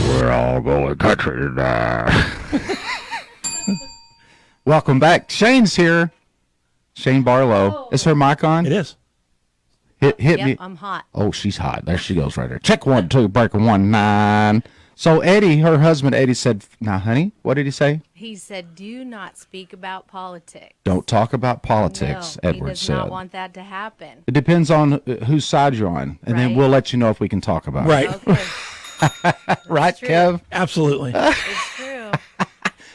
We're all going country tonight. Welcome back. Shane's here. Shane Barlow. Is her mic on? It is. Hit Yep, me. I'm hot. Oh, she's hot. There she goes right there. Check 1, 2, breaker 1, 9. So Eddie, her husband Eddie said, now, honey, what did he say? He said, do not speak about politics. Don't talk about politics, No, Edward he does said. not want that to happen. It depends on whose side you're on, and then Right. we'll let you know if we can talk about Right. it. Okay, Right, true. Kev? Absolutely. it's true.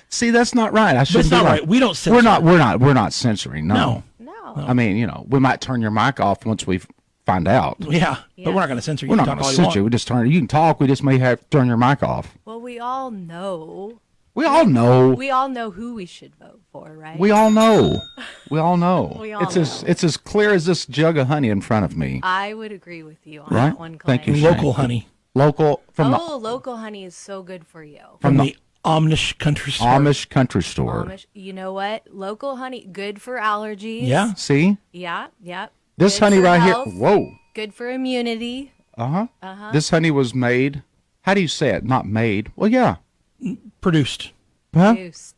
See, that's not right. I But shouldn't it's not be like- right. We don't censor. We're not censoring. No. No. I mean, you know, we might turn your mic off once we find out. Yeah. Yeah. But we're not going to censor you. We're You not can going talk to all you censor you. want. We just turn. You can talk. We just may have to turn your mic off. Well, we all know. We all know. We all know who we should vote for, right? We all know. We all know. We all It's as clear as this jug of honey in front of me. I would agree with you on Right? that one. Thank you, Clay. Shane. Local honey Local from Local honey is so good for you. from the the Amish country the store. Amish country store. Amish, you know what? Local honey, good for allergies. Yeah. See Yeah. this Good honey for right health, here. Whoa. Good for immunity. This honey was made. How do you say it? Not made. Well, yeah. Produced. Huh? Juiced.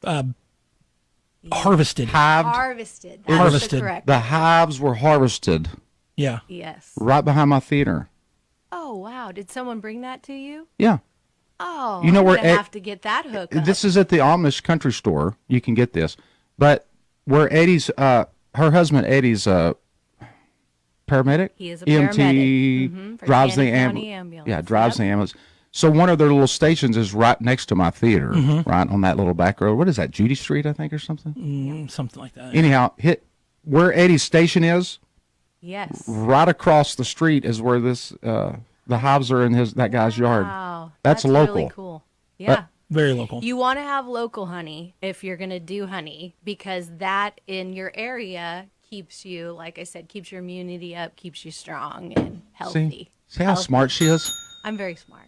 Harvested. Hived. Harvested. That's Harvested. the correct. The hives were harvested Yeah. Yes. right behind my theater. Oh wow! Did someone bring that to you? Yeah. Oh, You know I'm where gonna Ed- have to get that hook up. This is at the Amish country store. You can get this. But where Eddie's, her husband Eddie's paramedic? He is a EMT, paramedic. For drives the Cannon County ambulance. ambulance. Yeah, drives Yep. the ambulance. So one of their little stations is right next to my theater, Mm-hmm. right on that little back road. What is that, Judy Street, I think, or something? Something like that. Anyhow, where Eddie's station is, Yes. right across the street is where this the hives are in that guy's yard. Wow. That's local. Really cool. Yeah. Very local. You want to have local honey if you're going to do honey because that in your area keeps you, like I said, keeps your immunity up, keeps you strong and healthy. See how Healthy. smart she is? I'm very smart.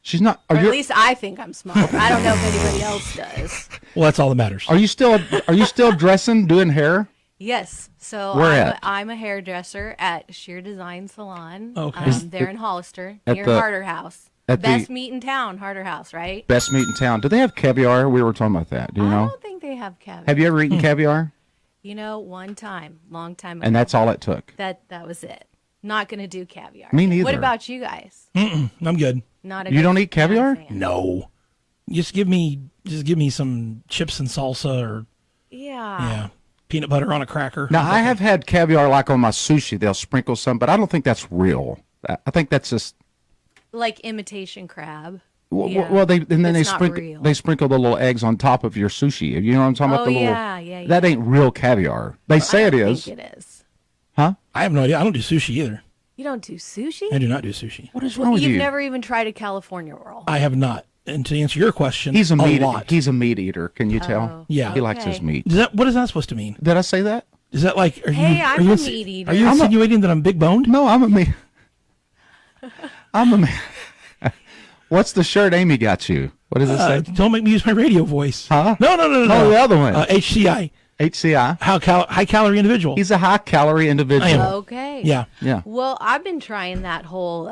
She's not. Or Are at you? least I think I'm smart. I don't know if anybody else does. Well, that's all that matters. Are you still dressing, doing hair? Yes. So Where I'm, at? I'm a hairdresser at Sheer Design Salon. Okay. There in Hollister, At near the- Harder House. at the- Best meat in town, Harder House, right? Best meat in town. Do they have caviar? We were talking about that. Do you I know? don't think they have caviar. Have you ever eaten caviar? You know, one time, long time ago. And that's all it took. That was it. Not gonna do caviar. Me What neither. about you guys? I'm good. Not a You good don't eat caviar? fan. No. Just give me some chips and salsa or Yeah. peanut butter on a cracker. Now I have had caviar like on my sushi. They'll sprinkle some, but I don't think that's real. I think that's just. Like imitation crab. Well, Yeah. well, they It's not real. sprinkle the little eggs on top of your sushi. You know what I'm talking about? Oh, The little, yeah. That ain't real caviar. They say I it don't is. think it is. Huh? I have no idea. I don't do sushi either. You don't do sushi? I do not do sushi. What is wrong with You've you? never even tried a California roll. I have not. And to answer your question, He's a meat. lot. He's a meat eater. Can you tell? Yeah. He likes his Okay. meat. What is that supposed to mean? Did I say that? Is that like? Are Hey, you? I'm are you a insi- meat eater. Are you insinuating that I'm big boned? No, I'm a meat. I'm a meat. What's the shirt Amy got you? What does it say? Don't make me use my radio voice. Huh? No. No, the other one. HCI. HCI. High calorie individual. He's a high calorie individual. I am. Okay. Yeah. Yeah. Well, I've been trying that whole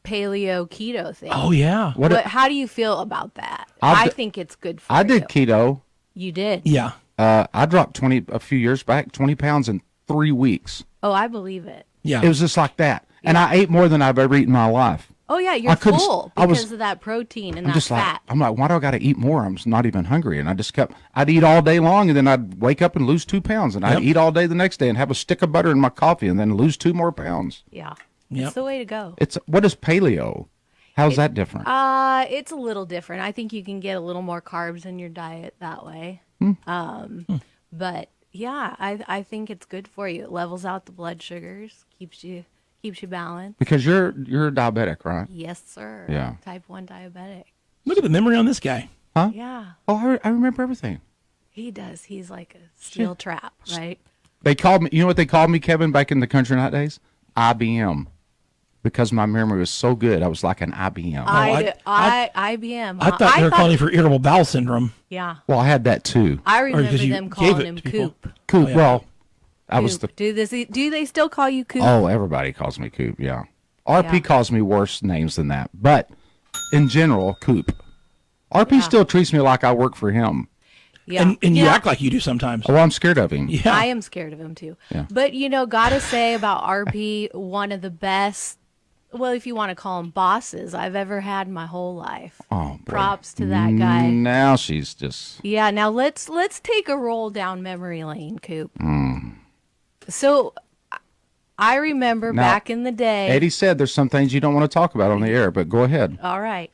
paleo keto thing. Oh yeah. How do you feel about that? I've I d- think it's good for I you. did keto. You did? Yeah. I dropped a few years back, 20 pounds in 3 weeks. Oh, I believe it. Yeah. It was just like that. And I ate more than I've ever eaten in my life. Oh, yeah, you're couldn't s- full I was- because of that protein and I'm that just fat. like, why do I got to eat more? I'm just not even hungry. And I just I'd eat all day long and then I'd wake up and lose 2 pounds. And I'd Yep. eat all day the next day and have a stick of butter in my coffee and then lose 2 more pounds. Yeah. Yep. It's the way to go. What is paleo? How's that different? It's a little different. I think you can get a little more carbs in your diet that way. But yeah, I think it's good for you. It levels out the blood sugars, keeps you balanced. Because you're diabetic, right? Yes, sir. Yeah. Type 1 diabetic. Look at the memory on this guy. Yeah, Oh, I remember everything. he does. He's like a steel trap, right? They called me, you know what they called me, Kevin, back in the country night days? IBM. Because my memory was so good, I was like an IBM. IBM. I thought they were calling you for irritable bowel syndrome. Yeah, Well, I had that too. I remember 'cause you them gave calling it him to people. Coop. Coop. Oh, yeah. Well, I was Coop. Do they still call you Coop? Oh, everybody calls me Coop. Yeah. RP Yeah. calls me worse names than that, but in general, Coop. RP Yeah. still treats me like I work for him. Yeah. And you Yeah. act like you do sometimes. Oh, I'm scared of him. Yeah. I am scared of him too. Yeah. But gotta say about RP, one of the best, well, if you want to call him bosses I've ever had in my whole life. Oh, boy. Props to that guy. Now she's just. Yeah, now let's take a roll down memory lane, Coop. Mm. So I remember Now, back in the day. Eddie said there's some things you don't want to talk about on the air, but go ahead. All right.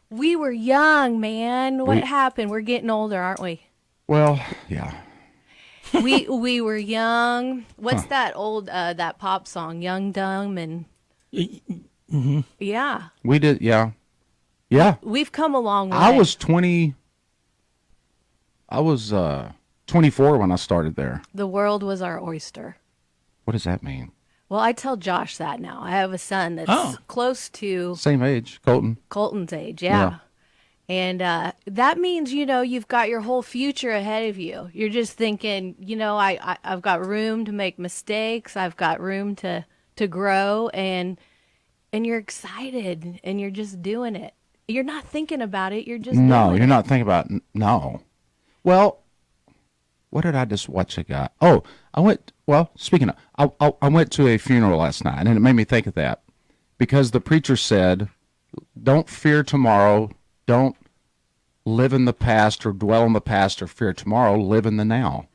We were young, man. What We- happened? We're getting older, aren't we? Well, yeah. We were young. What's that old that pop song? Young, dumb, and yeah. We did, yeah. Yeah. We've come a long way. I was 20. I was 24 when I started there. The world was our oyster. What does that mean? Well, I tell Josh that now. I have a son that's Oh. close to Same age, Colton. Colton's age, yeah. And that means, you've got your whole future ahead of you. You're just thinking, I've got room to make mistakes. I've got room to grow, and you're excited, and you're just doing it. You're not thinking about it. You're just No, doing you're it. not thinking about no. Well, what did I just watch a guy? Oh, speaking of, I went to a funeral last night, and it made me think of that because the preacher said, don't fear tomorrow. Don't live in the past or dwell on the past or fear tomorrow. Live in the now,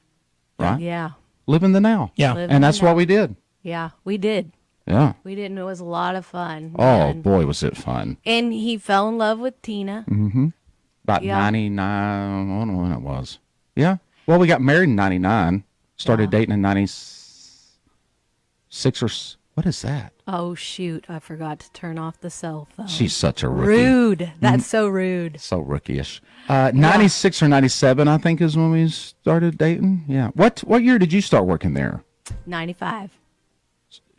right? Yeah. Live in the now. Yeah. Live in And the that's now. what we did. Yeah, we did. Yeah. We did, and it was a lot of fun. Oh, man. boy, was it fun. And he fell in love with Tina. About Yeah. 99, I don't know when it was. Yeah. Well, we got married in 99. Started Yeah. dating in 96 what is that? Oh, shoot. I forgot to turn off the cell phone. She's such a rookie. Rude. That's so rude. So rookie-ish. 96 or 97, I think, is when we started dating. Yeah. What year did you start working there? 95.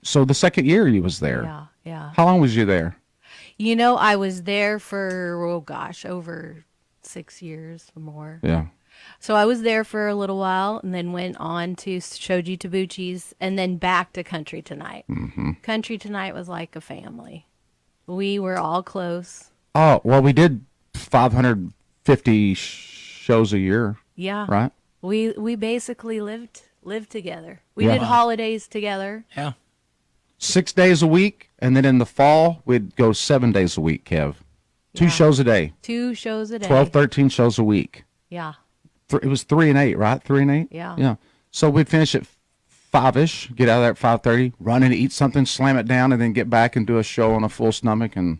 So the second year you was there. Yeah, yeah. How long was you there? I was there for, over 6 years or more. Yeah. So I was there for a little while and then went on to Shoji Tabuchi's and then back to Country Tonight. Mm-hmm. Country Tonight was like a family. We were all close. Oh, well, we did 550 shows a year, Yeah. right? We basically lived together. We Yeah. did holidays together. Yeah. 6 days a week, and then in the fall, we'd go 7 days a week, Kev. Two Yeah. shows a day, 2 shows a day. 12, 13 shows a week. Yeah. It was 3 and 8, right? 3 and 8? Yeah. Yeah. So we'd finish at 5-ish, get out of there at 5:30, run in, eat something, slam it down, and then get back and do a show on a full stomach. And,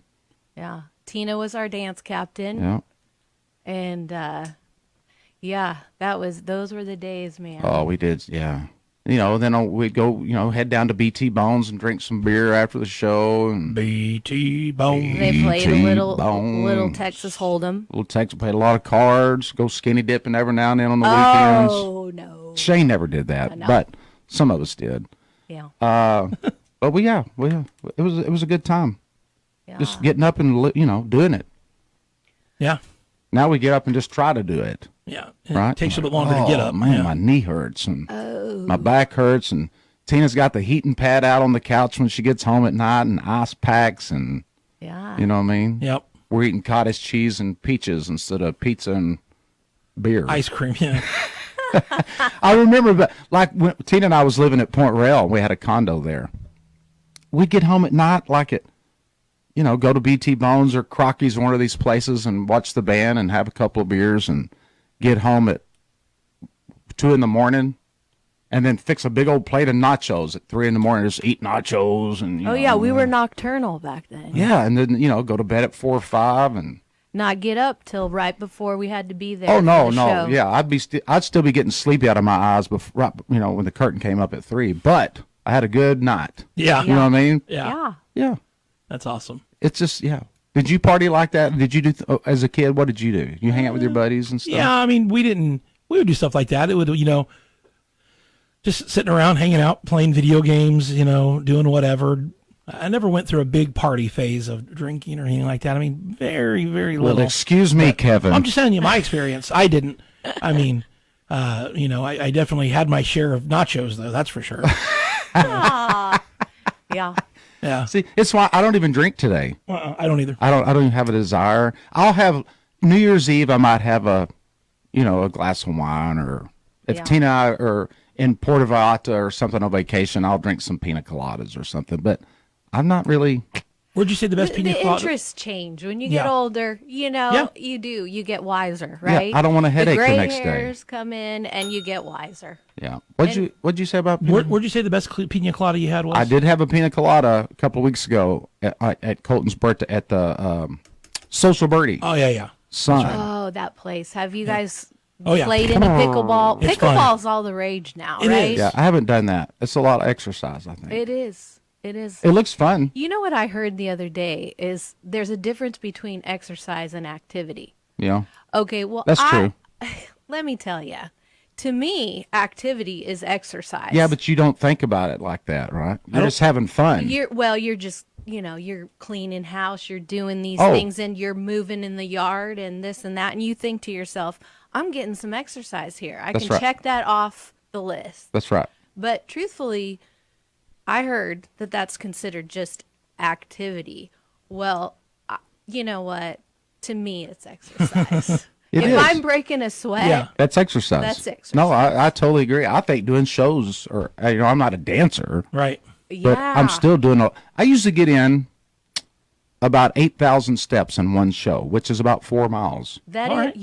Yeah. Tina was our dance captain. yeah. And those were the days, man. Oh, we did, yeah. Then we'd go, head down to BT Bones and drink some beer after the show. And BT Bone. They played a BT little Bones. Texas Hold'em. little Texas, played a lot of cards, go skinny dipping every now and then on the weekends. Oh no. Shane never did that, know. but some of us did. Yeah. But it was a good time. Yeah. Just getting up and doing it. Yeah. Now we get up and just try to do it. Yeah. Right? It takes a bit longer to get up. Man, Yeah. my knee hurts and my back hurts, and Tina's got the heating pad out on the couch when she gets home at night, and ice packs, and Yeah. you know what I mean. Yep. We're eating cottage cheese and peaches instead of pizza and beer. Ice cream. Yeah. I remember, like when Tina and I was living at Point Royal, we had a condo there. We'd get home at night, go to BT Bones or Crocky's, one of these places, and watch the band and have a couple of beers, and get home at 2 a.m, and then fix a big old plate of nachos at 3 a.m. Just eat nachos and. Oh yeah, we were nocturnal back then. Yeah, and then go to bed at 4 or 5 and. Not get up till right before we had to be there. Oh no, for the no, show. yeah, I'd still be getting sleepy out of my eyes before, when the curtain came up at 3. But I had a good night. Yeah. You know what I mean? Yeah. Yeah. Yeah. That's awesome. It's just Did you party like that? Did you do as a kid? What did you do? You hang out with your buddies and stuff. Yeah. I mean, we would do stuff like that. It would, just sitting around, hanging out, playing video games, doing whatever. I never went through a big party phase of drinking or anything like that. I mean, very, very little. Well, excuse me, Kevin. I'm just telling you my experience. I didn't. I mean, I definitely had my share of nachos, though. That's for sure. Yeah. Yeah. See, it's why I don't even drink today. I don't either. I don't even have a desire. I'll have New Year's Eve. I might have a glass of wine, or if Yeah. Tina and I are in Puerto Vallarta or something on vacation, I'll drink some pina coladas or something. But I'm not really. Where'd you say the best The pina colada? interests change when you get Yeah. older. You know, Yeah. you get wiser, right? I don't want a headache the gray next day. hairs come in, and you get wiser. Yeah. What'd you say about pina? Where'd you say the best pina colada you had was? I did have a pina colada a couple of weeks ago at Colton's birthday at the Social Birdie. Oh yeah. Son. Oh, that place. Have you guys Oh, yeah. played any pickleball? It's fun. Pickleball's all the rage now, It right? is. Yeah, I haven't done that. It's a lot of exercise, I think. It is. It is. It looks fun. You know what I heard the other day is there's a difference between exercise and activity. Yeah. Okay, well, That's true. Let me tell you. To me, activity is exercise. Yeah, but you don't think about it like that, right? You're just having fun. You're just, you're cleaning house, you're doing these Oh. things, and you're moving in the yard and this and that, and you think to yourself, I'm getting some exercise here. I That's can right. check that off the list. That's right. But truthfully, I heard that that's considered just activity. Well, you know what? To me, it's exercise. It if is. I'm breaking a sweat, Yeah. That's exercise. That's exercise. No, I totally agree. I think doing shows, or I'm not a dancer, Right. but yeah, I'm still doing. I usually get in about 8,000 steps in one show, which is about 4 miles. that All is, right. do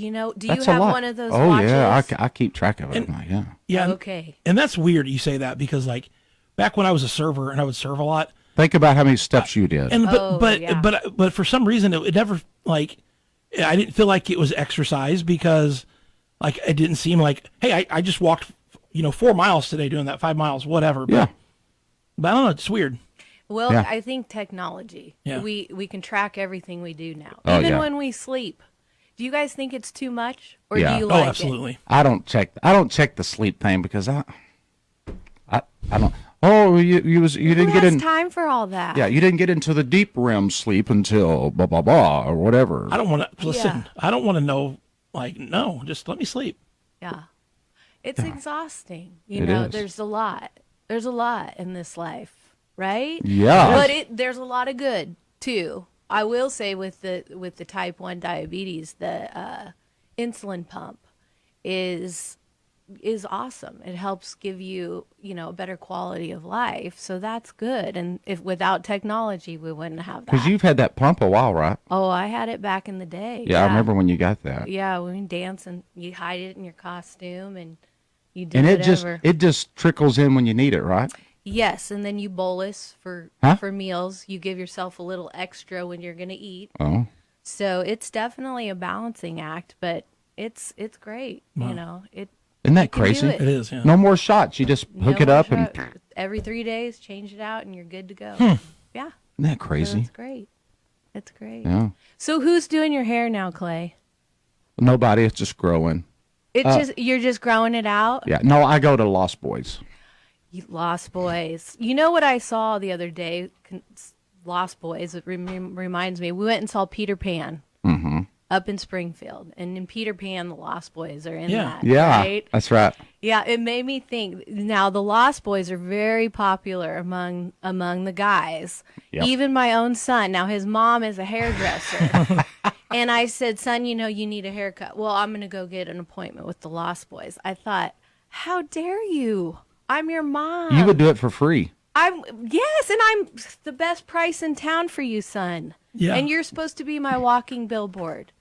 you That's have a lot. one of those Oh watches? yeah, I keep track of it. Yeah. Yeah. and- Okay. And that's weird you say that because like back when I was a server and I would serve a lot, Think about how many steps you did. and Oh, but yeah. but for some reason it never like I didn't feel like it was exercise because like it didn't seem like hey I just walked 4 miles today doing that 5 miles whatever but, Yeah. but I don't know, it's weird. Well, Yeah. I think technology. Yeah. We can track everything we do now, Oh, even yeah. when we sleep. Do you guys think it's too much, or Yeah. do you Oh, like it? absolutely. I don't check the sleep thing because I don't. Oh, you Who didn't get has in. time for all that? Yeah, you didn't get into the deep REM sleep until blah blah blah or whatever. I don't want to listen. Yeah. I don't want to know. Like, no, just let me sleep. Yeah. It's exhausting. You It know, is. there's a lot. There's a lot in this life, right? Yeah. But there's a lot of good too. I will say with the type 1 diabetes, the insulin pump is awesome. It helps give you, a better quality of life. So that's good. And if without technology, we wouldn't have that. Because you've had that pump a while, right? Oh, I had it back in the day. Yeah, I remember when you got that. Yeah, when you dance and you hide it in your costume and you do And whatever. it just trickles in when you need it, right? Yes, and then you bolus for Huh? meals. You give yourself a little extra when you're going to eat. Oh, So it's definitely a balancing act, but it's great. isn't that can do crazy? it. It is. Yeah. No more shots. You just hook No it up, more and shot. Every 3 days, change it out, and you're good to go. Yeah, isn't that so crazy? it's great. It's great. Yeah. So who's doing your hair now, Clay? Nobody. It's just growing. It's you're just growing it out. Yeah. No, I go to Lost Boys. You Lost Boys. You know what I saw the other day? Lost Boys. It reminds me. We went and saw Peter Pan up in Springfield, and in Peter Pan, the Lost Boys are in Yeah. that. Yeah, Right? that's right. Yeah. It made me think. Now the Lost Boys are very popular among the guys. Yep. Even my own son. Now his mom is a hairdresser. And I said, son, you need a haircut. Well, I'm going to go get an appointment with the Lost Boys. I thought, how dare you? I'm your mom. You would do it for free. Yes, and I'm the best price in town for you, son. Yeah. And you're supposed to be my walking billboard.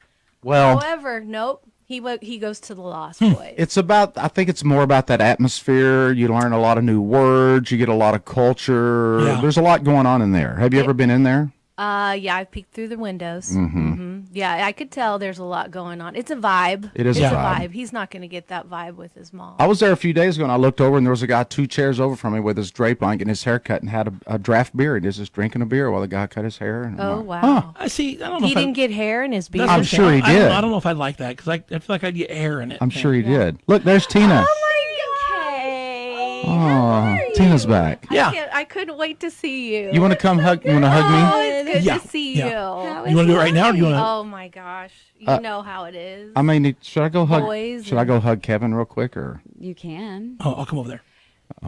Well, However, nope. He goes to the Lost Boys. it's about. I think it's more about that atmosphere. You learn a lot of new words. You get a lot of culture. Yeah. There's a lot going on in there. Have you ever been in there? Yeah, I peeked through the windows. Mm-hmm. Yeah, I could tell there's a lot going on. It's a vibe. It is it's a a vibe. vibe. He's not going to get that vibe with his mom. I was there a few days ago, and I looked over, and there was a guy 2 chairs over from me with his drape on, getting his hair cut, and had a draft beer. And he's just drinking a beer while the guy cut his hair. And I'm Oh, like, wow. I see. I don't know. He if I- didn't get hair in his beard. that's what I'm saying. sure he I don't did. know- I don't know if I'd like that because I feel like I'd get air in it. I'm sure he did. Look, there's Tina. Oh, Tina's back. Yeah. I couldn't wait to see you. You want to come hug? You want to hug Oh, me? it's good Yeah, to see yeah. you. You want to do it right now, or do you want to? Oh my gosh, you know how it is. I mean, should I go hug? Boys Should I go hug Kevin real quick, or You can. Oh, I'll come over there.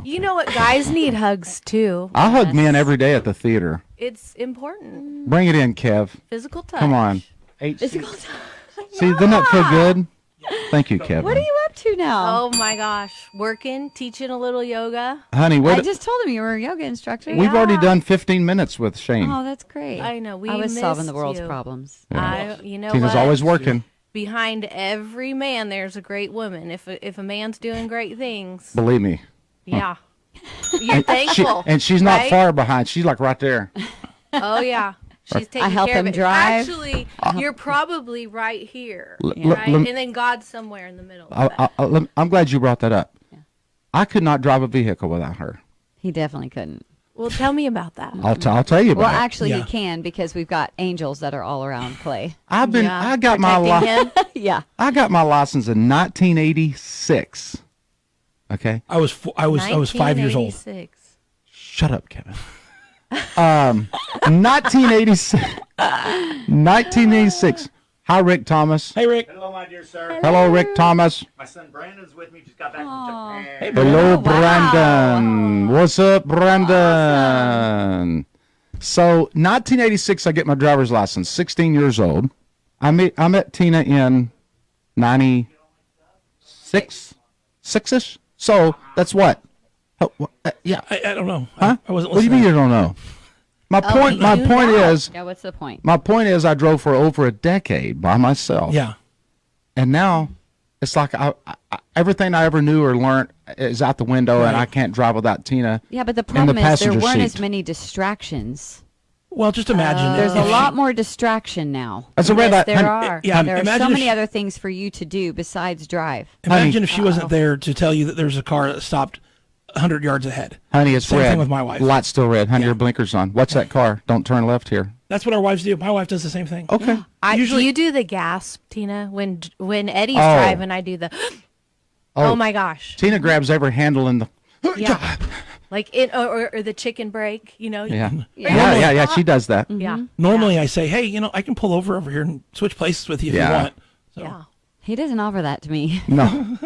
You know what? Guys need hugs too. I hug men every day at the theater. It's important. Bring it in, Kev. Physical touch. Come on. Physical touch. See, doesn't that feel good? Thank you, Kevin. What are you up to now? Oh my gosh. Working, teaching a little yoga. Honey, I just told him you were a yoga instructor. we've already done 15 minutes with Shane. Oh, that's great. I know. We I was solving the missed world's you. problems. You know Tina's what? always working. Behind every man, there's a great woman. If a man's doing great things, Believe me. yeah, you're thankful. And she's not right? far behind. She's like right there. Oh yeah, she's taking help care of him it. drive. Actually, you're probably right here, L- right? lem- And then God's somewhere in the middle. Of that. I'm glad you brought that up. I could not drive a vehicle without her. He definitely couldn't. Well, tell me about that. I'll tell you about Well, it. actually, Yeah. he can because we've got angels that are all around Clay. I got my Protecting him. Yeah. I got my license in 1986. Okay, I was 5 years old. 1986. shut up, Kevin. 1986. 1986. Hi, Rick Thomas. Hey, Rick. Hello, my dear sir. Hello, Rick Thomas. My son Brandon's with me. Just got back from Japan. Hey, Hello, wow. Brandon. What's up, Brandon? So, 1986, I get my driver's license. 16 years old. I met Tina in 96, 6ish. So that's what? Oh, yeah. I don't know. Huh? I wasn't What do you listening. mean you don't know? My point. My you point know. is. Yeah, what's the point? My point is, I drove for over a decade by myself. Yeah. And now, it's like everything I ever knew or learned is out the window, and Right. I can't drive without Tina. Yeah, but the in the problem is there passenger weren't seat. as many distractions. Well, just imagine. There's if a she- lot more distraction now. That's a red light. Yes, there Honey, are. yeah, there are imagine so if many she- other things for you to do besides drive. Imagine if she wasn't there to tell you that there's a car that stopped 100 yards ahead. Honey, it's Same red. thing with my wife. Light's still red. Honey, Yeah. your blinkers on. Watch that car. Don't turn left here. That's what our wives do. My wife does the same thing. Okay. Usually- do you do the gasp, Tina? When Eddie's Oh. driving, I do the. Oh my gosh! Tina grabs every handle in the. Yeah, like it or the chicken break. You know. Yeah. Yeah. Yeah. She does that. Yeah. Normally, I say, hey, I can pull over here and switch places with you if Yeah. you want. So, Yeah. He doesn't offer that to me. No.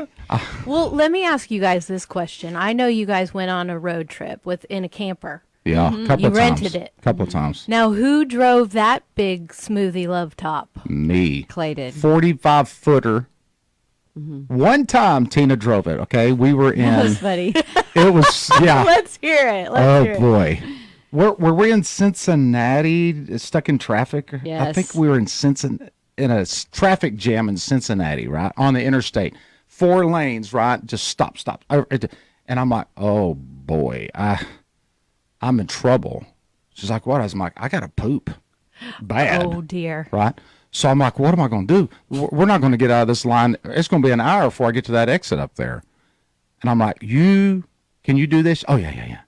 Well, let me ask you guys this question. I know you guys went on a road trip in a camper. Yeah. Couple You of times. rented it. Couple of times. Now, who drove that big smoothie love top? Me. Clay did. 45 footer. One time Tina drove it. Okay. We were That was in. funny. It was. Yeah. Let's hear it. Oh boy. Were we in Cincinnati, stuck in traffic? I Yes. think we were in in a traffic jam in Cincinnati, right on the interstate, 4 lanes, right? Just stop. And I'm like, oh boy, I'm in trouble. She's like, what? I was like, I gotta poop, bad, Oh dear. right? So I'm like, what am I gonna do? We're not gonna get out of this line. It's gonna be an hour before I get to that exit up there. And I'm like, can you do this? Oh yeah.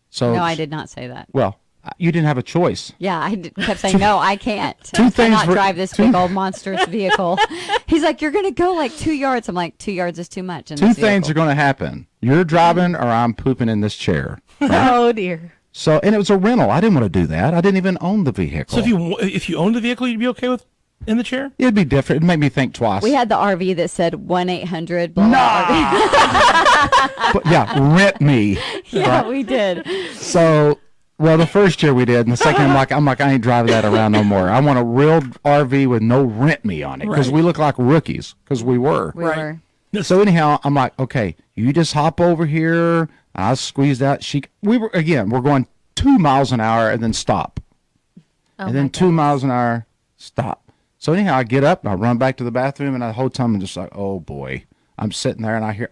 So No, I did not say that. Well, you didn't have a choice. Yeah, kept saying, no, I can't. Two I things cannot were- drive this big old monstrous vehicle. He's like, you're going to go like 2 yards. I'm like, 2 yards is too much. In Two this things are vehicle. going to happen. You're driving or I'm pooping in this chair. Oh dear. So, and it was a rental. I didn't want to do that. I didn't even own the vehicle. So if you owned the vehicle, you'd be okay with in the chair? It'd be different. It'd make me think twice. We had the RV that said 1-800 blah, blah, RV. But, yeah, rent me. Yeah, we did. So, well, the first year we did, and the second I'm like, I ain't driving that around no more. I want a real RV with no rent me on it because Right. we look like rookies because we were. We Right. were. So anyhow, I'm like, okay, you just hop over here. I squeezed out. We're going 2 miles an hour and then stop. And then 2 miles an hour, stop. So anyhow, I get up and I run back to the bathroom, and the whole time I'm just like, oh boy. I'm sitting there and I hear,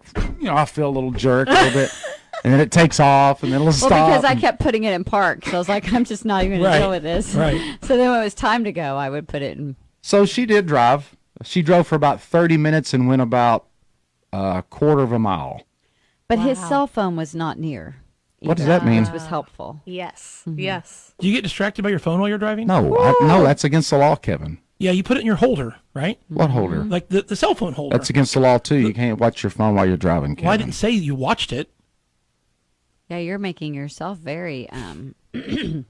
I feel a little jerk a little bit, and then it takes off, and then it'll Well, stop. because I kept putting it in park. So I was like, I'm just not even going Right. to deal with this. Right. So then when it was time to go, I would put it in. So she did drive. She drove for about 30 minutes and went about a quarter of a mile. But his Wow. cell phone was not near. What does either, that mean? Which was helpful. Yes. Mm-hmm. Yes. Do you get distracted by your phone while you're driving? No, no, that's against the law, Kevin. Yeah, you put it in your holder, right? What holder? Like the cell phone holder. That's against the law too. You can't watch your phone while you're driving, Kevin. Well, I didn't say you watched it. Yeah, you're making yourself very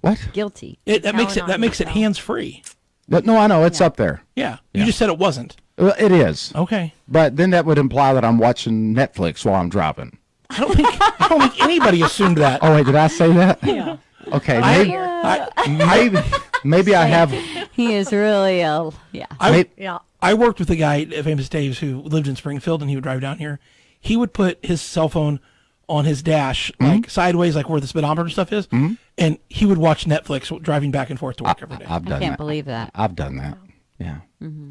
What? guilty. That makes it Telling on hands yourself. free. But no, I know it's up there. Yeah. You just said it wasn't. Well, it is. Okay. But then that would imply that I'm watching Netflix while I'm driving. I don't think anybody assumed that. Oh wait, did I say that? Yeah. Okay, I, maybe I have. He is really yeah. Yeah. I worked with a guy at Famous Dave's who lived in Springfield, and he would drive down here. He would put his cell phone on his dash, like sideways, like where the speedometer stuff is, and he would watch Netflix driving back and forth to work every day. I've done I can't that. believe that. I've done that. Yeah.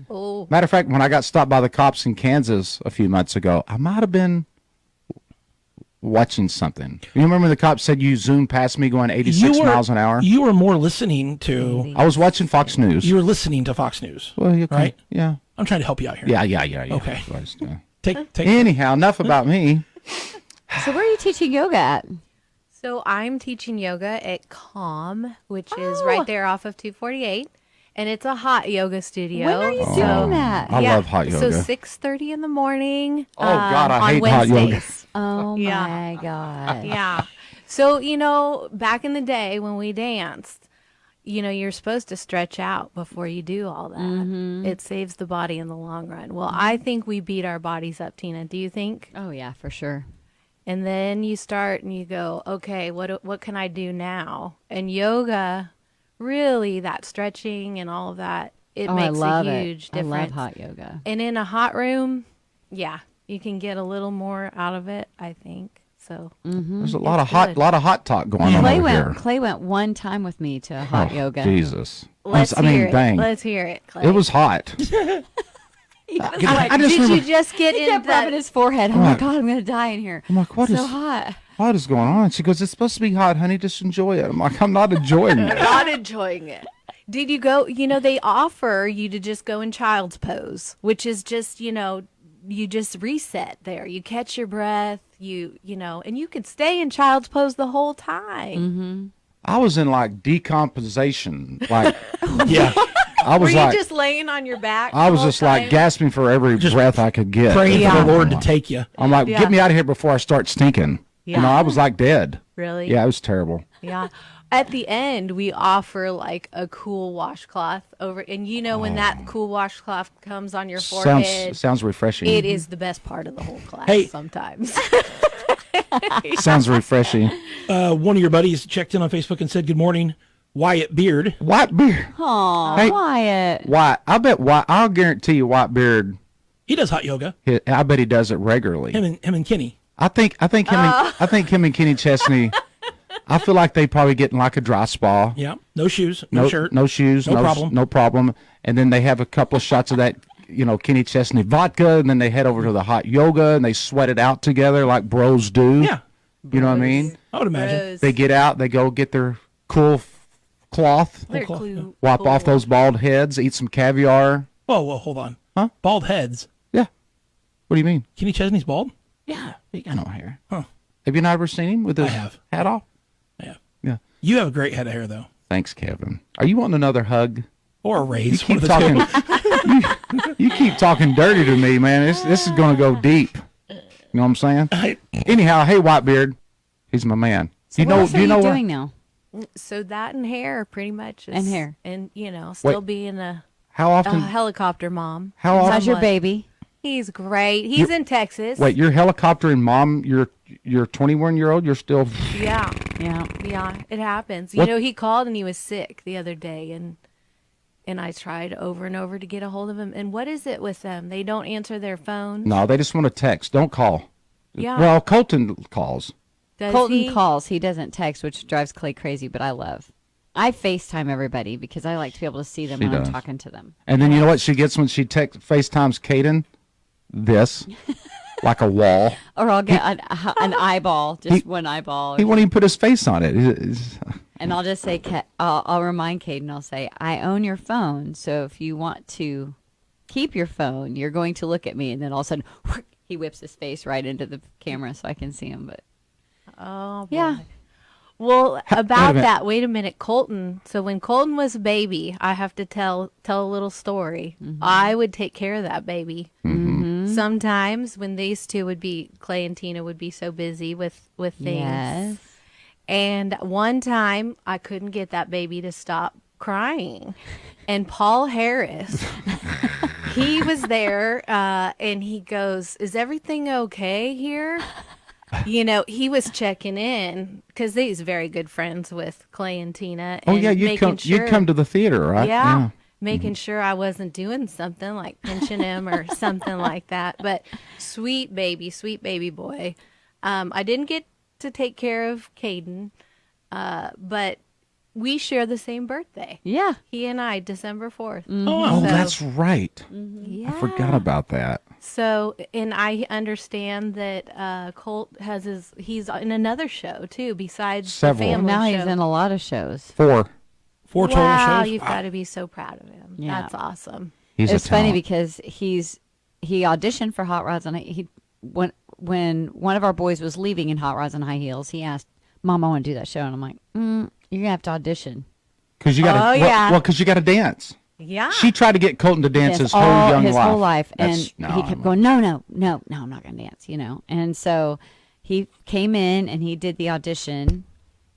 Oh, Matter of fact, when I got stopped by the cops in Kansas a few months ago, I might have been watching something. You remember the cops said you zoomed past me going 86 miles an hour? You were more listening to. I was watching Fox News. You were listening to Fox News. Well, you can- right? Yeah. I'm trying to help you out here. Yeah. Okay. Yeah. Take. Anyhow, enough about me. So where are you teaching yoga at? so I'm teaching yoga at Calm, which is right there off of 248, and it's a hot yoga studio. When are you So- doing that? I love hot So yoga. 6:30 in the morning. Oh, God, I on hate hot yoga. Wednesdays. Oh Yeah. my god. Yeah. So, back in the day when we danced, you're supposed to stretch out before you do all that. It saves the body in the long run. Well, I think we beat our bodies up, Tina. Do you think? Oh yeah, for sure. And then you start and you go, okay, what can I do now? And yoga, really, that stretching and all of that, it I makes love a huge it. difference. I love hot yoga. And in a hot room, yeah, you can get a little more out of it, I think. So There's a It's lot of good. hot talk going on Clay over went. here. Clay went one time with me to hot Oh, yoga. Jesus. let's I mean, hear it. dang. Let's hear it, Clay. It was hot. He was I like, just Did remember, you just get he in kept rubbing that? his forehead. Oh I'm my like- god, I'm gonna die in here. I'm like, what so is hot. what is going on? She goes, it's supposed to be hot, honey. Just enjoy it. I'm like, I'm not enjoying it. Not enjoying it. Did you go? They offer you to just go in child's pose, which is just you just reset there. You catch your breath. And you could stay in child's pose the whole time. I was in like decomposition. Like, Yeah. I Were was you like, just laying on your back? I the was whole just like time? gasping for every breath I could get. Praying Yeah. for the Lord to take you. I'm like, Yeah. get me out of here before I start stinking. Yeah. I was like dead. Really? Yeah, it was terrible. Yeah. At the end, we offer like a cool washcloth over, and when that cool washcloth comes on your forehead, Sounds refreshing. it is the best part of the whole class. Hey. Sometimes. Sounds refreshing. One of your buddies checked in on Facebook and said, "Good morning, Wyatt Beard." White beard. Aw, Hey. Wyatt. White. I bet White. I'll guarantee you, White beard. He does hot yoga. I bet he does it regularly. Him and Kenny. I think him and Kenny Chesney. I feel like they probably get in like a dry spa. Yeah. No shoes. No shirt. No shoes. No problem. No problem. And then they have a couple of shots of that, Kenny Chesney vodka, and then they head over to the hot yoga and they sweat it out together like bros do. Yeah. You know what I mean? I would imagine. Rose. They get out, they go get their cool cloth, They're cool. cool. wipe off those bald heads, eat some caviar. Whoa, hold on. Huh? Bald heads. Yeah. What do you mean? Kenny Chesney's bald? Yeah. He got no hair. Huh. Have you not ever seen him with his I have. hat off? Yeah. Yeah. You have a great head of hair, though. Thanks, Kevin. Are you wanting another hug? Or a You raise. One keep of the talking. two. you keep talking dirty to me, man. This is going to go deep. You know what I'm saying? I- Anyhow, hey, Whitebeard, he's my man. So what else do you are know you where? doing now? So that and hair, pretty much. And hair. And, still Wait. being a How often? helicopter mom. How often? How's your Somewhat. baby? He's great. He's in Texas. Wait, you're helicoptering mom. You're 21-year-old. You're still. Yeah. Yeah. Yeah, it happens. What- He called and he was sick the other day, and I tried over and over to get a hold of him. And what is it with them? They don't answer their phones. No, they just want to text. Don't call. Yeah. Well, Colton calls. Does Colton he? calls. He doesn't text, which drives Clay crazy, but I love. I FaceTime everybody because I like to be able to see them She when does. I'm talking to them. And then you know what she gets when she FaceTimes Caden? This. Like a wall. Or I'll get an eyeball, just one eyeball. He won't even put his face on it. And I'll just say, I'll remind Caden, I'll say, I own your phone. So if you want to keep your phone, you're going to look at me. And then all of a sudden, he whips his face right into the camera so I can see him. But Oh, boy. yeah. Well, wait a about minute. that, wait a minute, Colton. So when Colton was a baby, I have to tell a little story. I would take care of that baby. Sometimes when these two would be, Clay and Tina would be so busy with things. Yes. And one time I couldn't get that baby to stop crying. And Paul Harris, he was there and he goes, "Is everything okay here?" he was checking in because he's very good friends with Clay and Tina. Oh and yeah, you'd making come to the theater, right? Yeah. Making sure I wasn't doing something like pinching him or something like that. But sweet baby boy. I didn't get to take care of Caden, but we share the same birthday. Yeah. He and I, December 4th. Oh, So- that's right. Yeah. I forgot about that. So, and I understand that Colt he's in another show too, besides Several. the family Now show. he's in a lot of shows. 4. 4 total Wow, shows. you've got to be so proud of him. Yeah. That's awesome. He's It's a funny talent. because he auditioned for Hot Rods and when one of our boys was leaving in Hot Rods and High Heels, he asked, "Mom, I want to do that show," and I'm like, "You're gonna have to audition." Because you got to. Oh, yeah. Well, because you got to dance. Yeah. She tried to get Colton to dance his whole all young his life. whole life, and That's- no, he kept I'm- going, "No, I'm not gonna dance," And so he came in and he did the audition,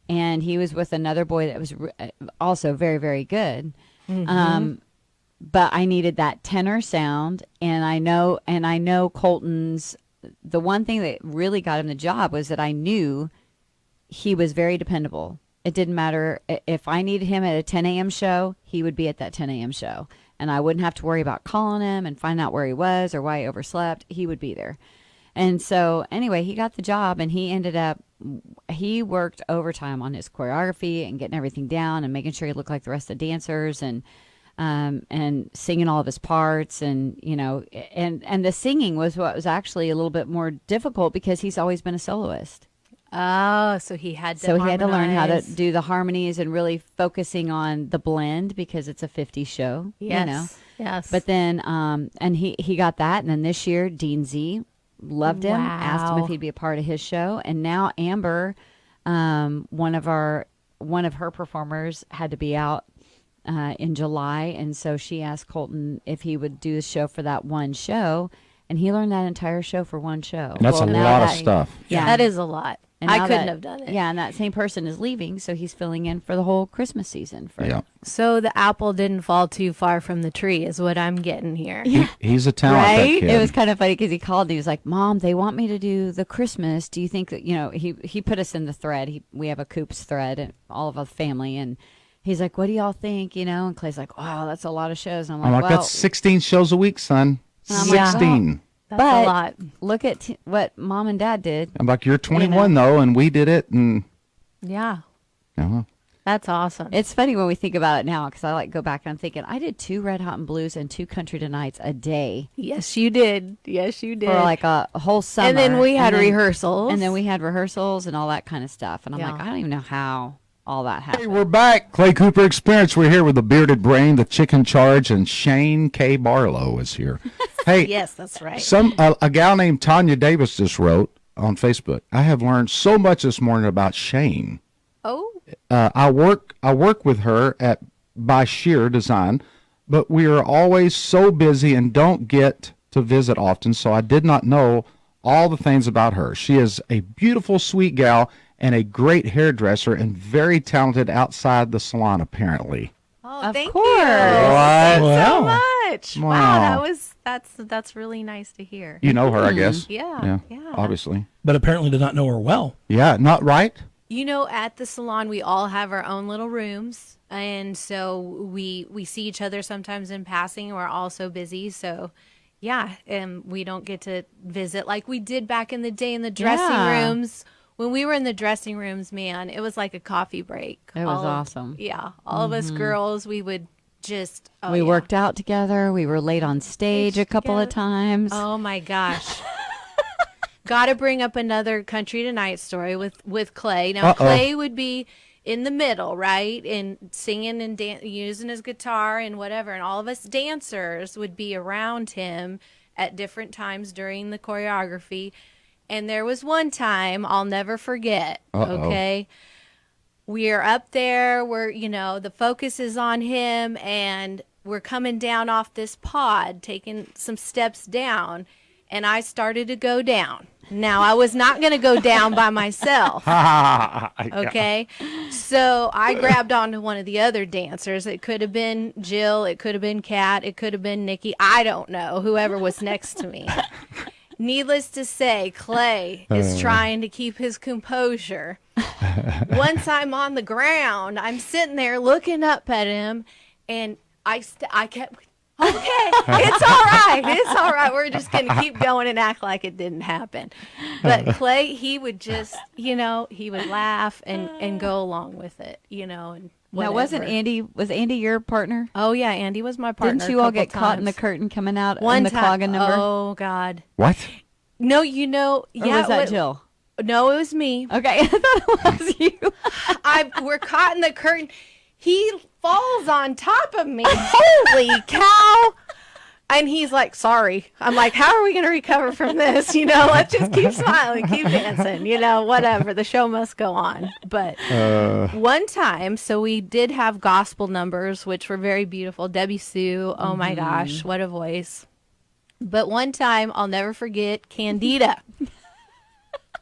and he was with another boy that was also very, very good. But I needed that tenor sound, and I know Colton's. The one thing that really got him the job was that I knew he was very dependable. It didn't matter if I needed him at a 10 a.m. show, he would be at that 10 a.m. show, and I wouldn't have to worry about calling him and find out where he was or why he overslept. He would be there. And so anyway, he got the job, and he worked overtime on his choreography and getting everything down and making sure he looked like the rest of the dancers and singing all of his parts, and and the singing was what was actually a little bit more difficult because he's always been a soloist. Oh, so he had to So he had to learn how to harmonize. do the harmonies and really focusing on the blend because it's a 50 show, Yes. Yes. But then, and he got that. And then this year, Dean Z loved him, asked him Wow. if he'd be a part of his show. And now Amber, one of her performers had to be out in July. And so she asked Colton if he would do the show for that one show. And he learned that entire show for one show. And that's a now lot of that- stuff. Yeah. that is a lot. And I now couldn't that- have done it. Yeah, and that same person is leaving, so he's filling in for the whole Christmas season. Yeah. So the apple didn't fall too far from the tree is what I'm getting here. He's a talent, that Right? kid. It was kind of funny because he called and he was like, "Mom, they want me to do the Christmas. Do you think that He put us in the thread. We have a Coops thread, and all of our family, and he's like, "What do y'all think?" And Clay's like, "Wow, that's a lot of shows." And I'm I'm like, like, "Well, that's 16 shows a week, son. I'm like, 16. That's but a lot. look at what Mom and Dad did." I'm like, you're 21 though, and we did it, and Yeah. you That's awesome. It's funny when we think about it now because I go back and I'm thinking I did 2 Red Hot and Blues and 2 Country Delights a day Yes, you did. Yes, you did. for like a whole summer, and then we had And then- rehearsals. and then we had rehearsals and all that kind of stuff. And I'm Yeah. like, I don't even know how all that Hey, happened. we're back. Clay Cooper Experience. We're here with the Bearded Brain, the Chicken Charge, and Shane K. Barlow is here. Hey, yes, that's right. a gal named Tanya Davis just wrote on Facebook, I have learned so much this morning about Shane. Oh, I work with her at by Sheer Design, but we are always so busy and don't get to visit often, so I did not know all the things about her. She is a beautiful, sweet gal and a great hairdresser and very talented outside the salon, apparently. oh, Of thank course. you. What? So Wow. much. Wow. Wow, that's really nice to hear. You know her, I guess. Yeah, yeah. Obviously. But apparently did not know her well. Yeah, not right? You know, at the salon, we all have our own little rooms, and so we see each other sometimes in passing. We're all so busy, so yeah, and we don't get to visit like we did back in the day in the dressing Yeah. rooms. When we were in the dressing rooms, man, it was like a coffee break. It was All of- awesome. Yeah, all of us girls, we would just We yeah. worked out together. We were late on stage a couple of together. times. Oh my gosh. Got to bring up another Country Tonight story with Clay. Now Clay would be in the middle, right, and singing and using his guitar and whatever, and all of us dancers would be around him at different times during the choreography. And there was one time I'll never forget. Okay. We're up there, the focus is on him, and we're coming down off this pod, taking some steps down, and I started to go down. Now, I was not going to go down by myself, okay? So I grabbed onto one of the other dancers. It could have been Jill, it could have been Kat, it could have been Nikki. I don't know, whoever was next to me. Needless to say, Clay is trying to keep his composure. Once I'm on the ground, I'm sitting there looking up at him, and I kept, okay, it's all right. We're just going to keep going and act like it didn't happen. But Clay, he would just, he would laugh and go along with it, and Now, wasn't whatever. Andy? Was Andy your partner? Oh yeah, Andy was my partner. Didn't you all a couple get caught in the times. curtain coming out One in the time? clogging number? Oh God, What? no, Or yeah. was that what- Jill? No, it was me. Okay, I thought it was you. We're caught in the curtain. He falls on top of me. Holy cow! And he's like, "Sorry." I'm like, "How are we going to recover from this? Let's just keep smiling, keep dancing. Whatever. The show must go on." But one time, so we did have gospel numbers, which were very beautiful. Debbie Sue, oh my gosh, what a voice! But one time, I'll never forget, Candida.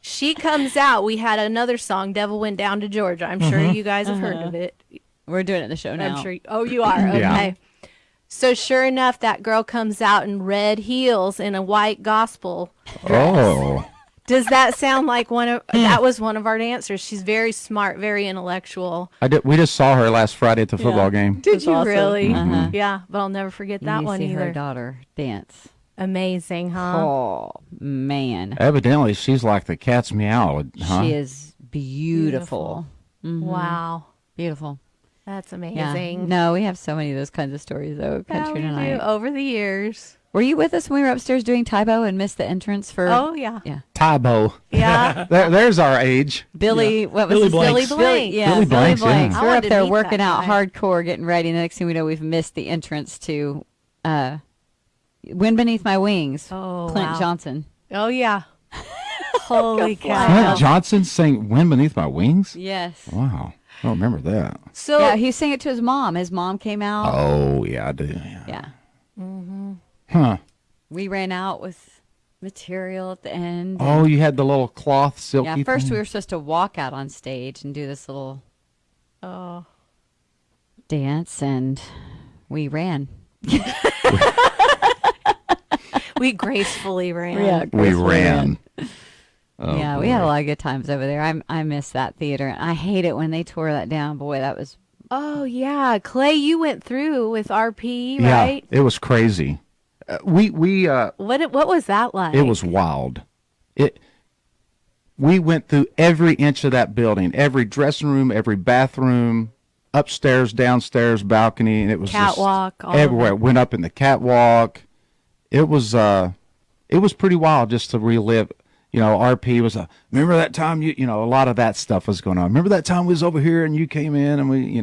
She comes out. We had another song, "Devil Went Down to Georgia." I'm sure you guys have heard of it. We're doing it in the show now. I'm sure. Oh, you are. Okay. Yeah. So sure enough, that girl comes out in red heels in a white gospel. Oh. Does that sound like that was one of our dancers? She's very smart, very intellectual. We just saw her last Friday at the football game. Did That's you awesome. really? Uh-huh. Yeah, but I'll never forget that you one see her either. daughter dance. Amazing, huh? Oh man, Evidently, she's like the cat's meow, huh? she is beautiful. Wow, Beautiful. that's Yeah. amazing. No, we have so many of those kinds of stories though. Yeah, Country we do. Tonight. Over the years. Were you with us when we were upstairs doing Tybo and missed the entrance for? Oh yeah, Yeah. Tybo. yeah. There's our age. Billy, what was Billy his Blanks. Billy Blanks. Yeah, Billy Blanks, yeah. Blanks. I We're wanted up to there meet working that out guy. hardcore, getting ready. The next thing we know, we've missed the entrance to "Wind Beneath My Wings." Oh, Clint wow. Johnson. Oh yeah. Holy cow. Clint Johnson sang "Wind Beneath My Wings." Yes. Wow, I don't remember that. So Yeah, he sang it to his mom. His mom came out. Oh yeah, I do. Yeah. Yeah. Huh. We ran out with material at the end. Oh, you had the little cloth silky. Yeah, first thing? we were supposed to walk out on stage and do this little dance, and we ran. we gracefully ran. We ran. Oh, yeah, we had a lot of good times over there. I miss that theater. I hate it when they tore that down. Boy, that was Oh yeah, Clay, you went through with RP, Yeah, right? it was crazy. We What was that like? it was wild. We went through every inch of that building, every dressing room, every bathroom, upstairs, downstairs, balcony, and it was just Catwalk, all of everywhere. it. Went up in the catwalk. It was pretty wild just to relive. RP was remember that time a lot of that stuff was going on. Remember that time we was over here and you came in and we,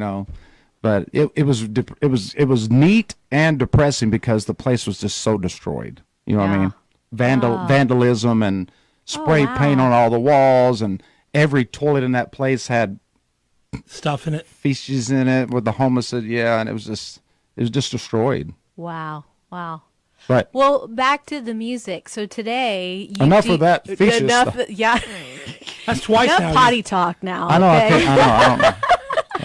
but it was neat and depressing because the place was just so destroyed. You know what I mean? Vandalism and spray wow. paint on all the walls, and every toilet in that place had Stuff in it. feces in it with the homeless. Yeah, and it was just destroyed. Wow. But Well, back to the music. So today, Enough of that feces Enough. stuff. Yeah. That's twice now. Enough potty talk now. I know, Okay? I don't